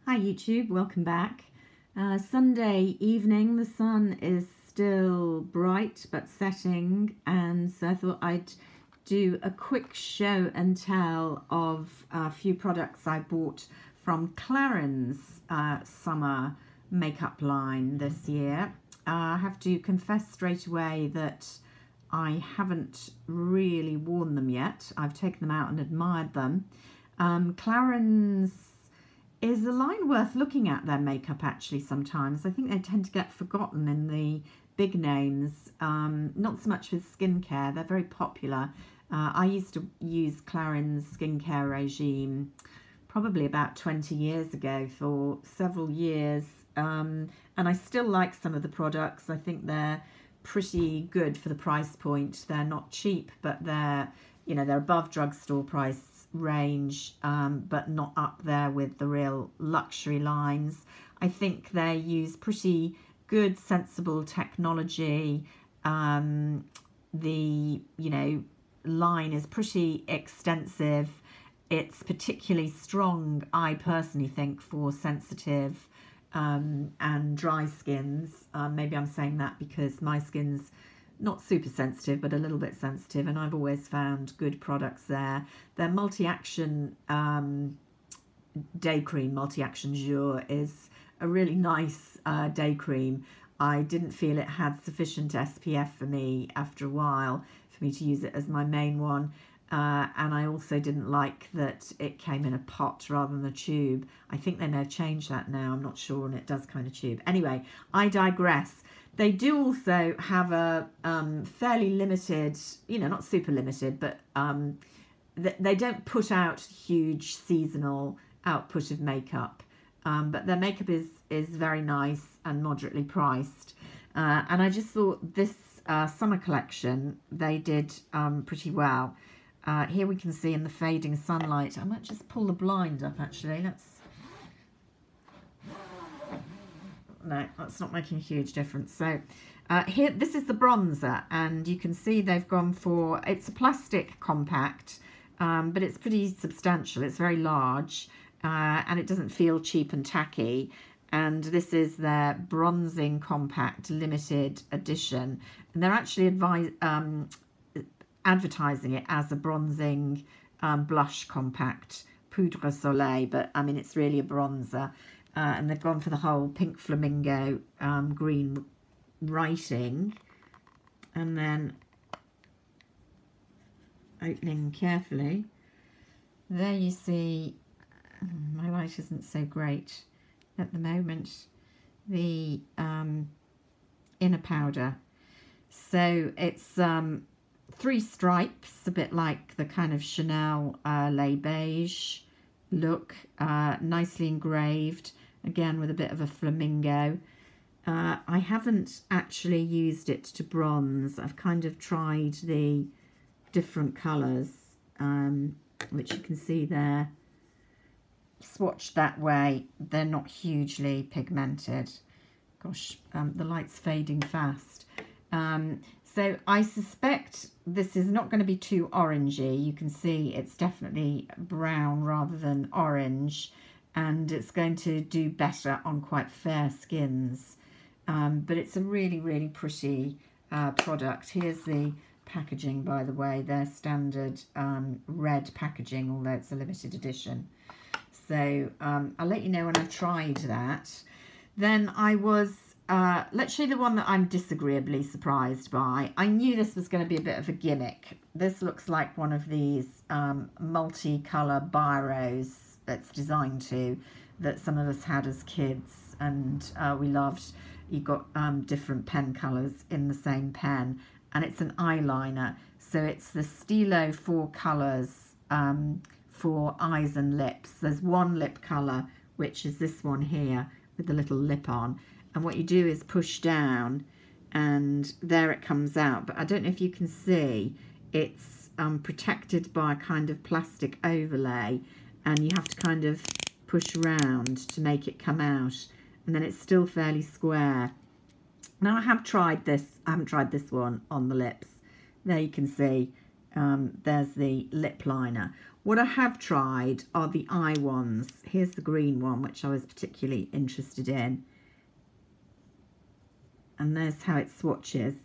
Hi YouTube, welcome back. Sunday evening, the sun is still bright but setting, and so I thought I'd do a quick show and tell of a few products I bought from Clarinet's summer makeup line this year. I have to confess straight away that I haven't really worn them yet. I've taken them out and admired them. Clarinet's is a line worth looking at, their makeup, actually. Sometimes I think they tend to get forgotten in the big names, not so much with skincare. They're very popular. I used to use Clarinet's skincare regime probably about 20 years ago for several years, and I still like some of the products. I think they're pretty good for the price point. They're not cheap, but they're above drugstore price range, but not up there with the real luxury lines. I think they use pretty good, sensible technology. The line is pretty extensive. It's particularly strong, I personally think, for sensitive and dry skins. Maybe I'm saying that because my skin's not super sensitive, but a little bit sensitive, and I've always found good products there. Their multi-action day cream, multi-action jour, is a really nice day cream. I didn't feel it had sufficient SPF for me after a while for me to use it as my main one, and I also didn't like that it came in a pot rather than a tube. I think they may have changed that now, I'm not sure, and it does kind of tube. Anyway, I digress. They do also have a fairly limited, not super limited, but they don't put out huge seasonal output of makeup. But their makeup is very nice and moderately priced. And I just thought this summer collection, they did pretty well. Here we can see in the fading sunlight. I might just pull the blind up, actually. No, that's not making a huge difference. So here, this is the bronzer, and you can see they've gone for, it's a plastic compact, but it's pretty substantial. It's very large, and it doesn't feel cheap and tacky. And this is their bronzing compact limited edition, and they're actually advertising it as a bronzing blush compact poudre soleil, but I mean it's really a bronzer. And they've gone for the whole pink flamingo green writing, and then opening carefully, there you see, my light isn't so great at the moment, the inner powder. So it's 3 stripes, a bit like the kind of Chanel lait beige look, nicely engraved, again with a bit of a flamingo. I haven't actually used it to bronze. I've kind of tried the different colours, which you can see there, swatched that way. They're not hugely pigmented. Gosh, the light's fading fast. So I suspect this is not going to be too orangey. You can see it's definitely brown rather than orange, and it's going to do better on quite fair skins. But it's a really, really pretty product. Here's the packaging, by the way. Their standard red packaging, although it's a limited edition. So I'll let you know when I've tried that. Then I was... let's show you the one that I'm disagreeably surprised by. I knew this was going to be a bit of a gimmick. This looks like one of these multicolour biros that's designed to, that some of us had as kids, and we loved. You've got different pen colours in the same pen, and it's an eyeliner. So it's the Stilo 4 colours for eyes and lips. There's one lip colour, which is this one here with the little lip on. And what you do is push down, and there it comes out. But I don't know if you can see, it's protected by a kind of plastic overlay, and you have to kind of push round to make it come out, and then it's still fairly square. Now I have tried this. I haven't tried this one on the lips. There you can see There's the lip liner. What I have tried are the eye ones. Here's the green one, which I was particularly interested in. And there's how it swatches.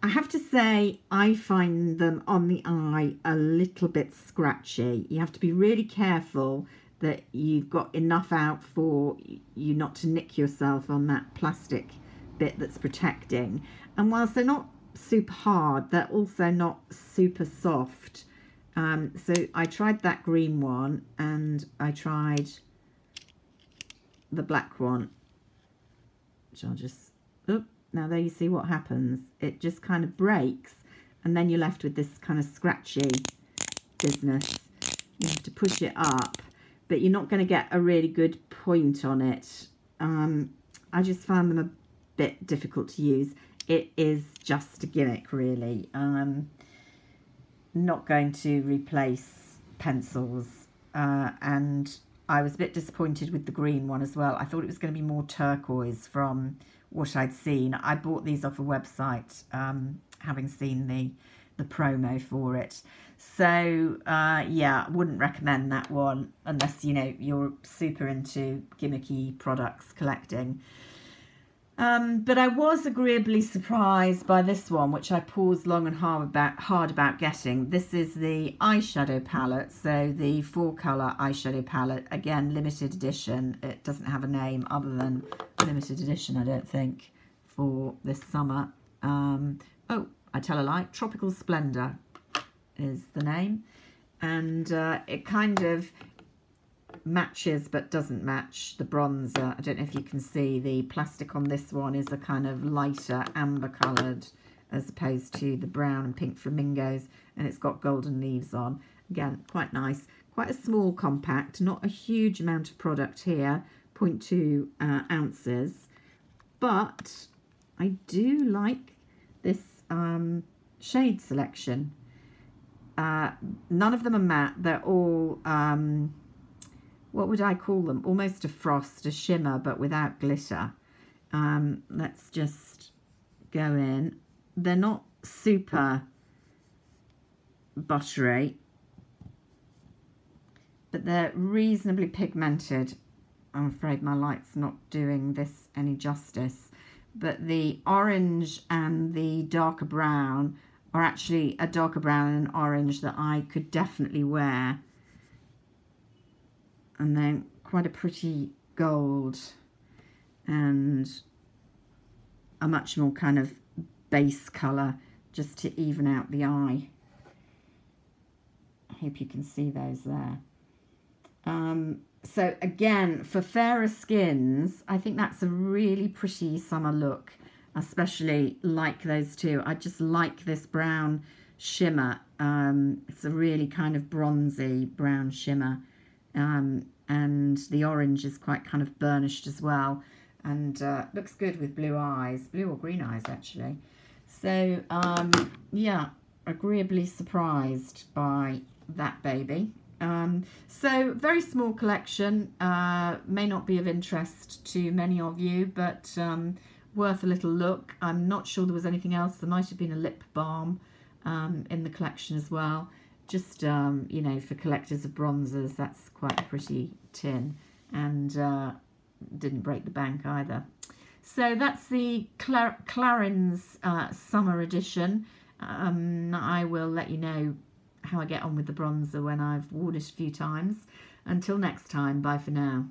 I have to say, I find them on the eye a little bit scratchy. You have to be really careful that you've got enough out for you not to nick yourself on that plastic bit that's protecting. And whilst they're not super hard, they're also not super soft. So I tried that green one and I tried the black one, which I'll just, oh, now there you see what happens. It just kind of breaks and then you're left with this kind of scratchy business. You have to push it up, but you're not going to get a really good point on it. I just found them a bit difficult to use. It is just a gimmick, really. Not going to replace pencils, and I was a bit disappointed with the green one as well. I thought it was going to be more turquoise from what I'd seen. I bought these off a website, having seen the promo for it. So yeah, I wouldn't recommend that one unless, you know, you're super into gimmicky products collecting. But I was agreeably surprised by this one, which I paused long and hard about getting. This is the eyeshadow palette, so the 4-colour eyeshadow palette. Again, limited edition. It doesn't have a name other than limited edition, I don't think, for this summer. Oh, I tell a lie. Tropical Splendor is the name. And it kind of matches but doesn't match the bronzer. I don't know if you can see the plastic on this one is a kind of lighter amber coloured as opposed to the brown and pink flamingos, and it's got golden leaves on. Again, quite nice. Quite a small compact, not a huge amount of product here, 0.2 ounces, but I do like this shade selection. None of them are matte. They're all what would I call them? Almost a frost, a shimmer, but without glitter. Let's just go in. They're not super buttery, but they're reasonably pigmented. I'm afraid my light's not doing this any justice. But the orange and the darker brown are actually a darker brown and orange that I could definitely wear. And then quite a pretty gold and a much more kind of base colour just to even out the eye. I hope you can see those there. So again, for fairer skins, I think that's a really pretty summer look, especially like those two. I just like this brown shimmer. It's a really kind of bronzy brown shimmer. And the orange is quite kind of burnished as well, and looks good with blue eyes, blue or green eyes actually. So yeah, agreeably surprised by that baby. So very small collection, may not be of interest to many of you, but worth a little look. I'm not sure there was anything else. There might have been a lip balm in the collection as well. Just, you know, for collectors of bronzers, that's quite a pretty tin, and didn't break the bank either. So that's the Clarinet Summer edition. I will let you know how I get on with the bronzer when I've worn it a few times. Until next time, bye for now.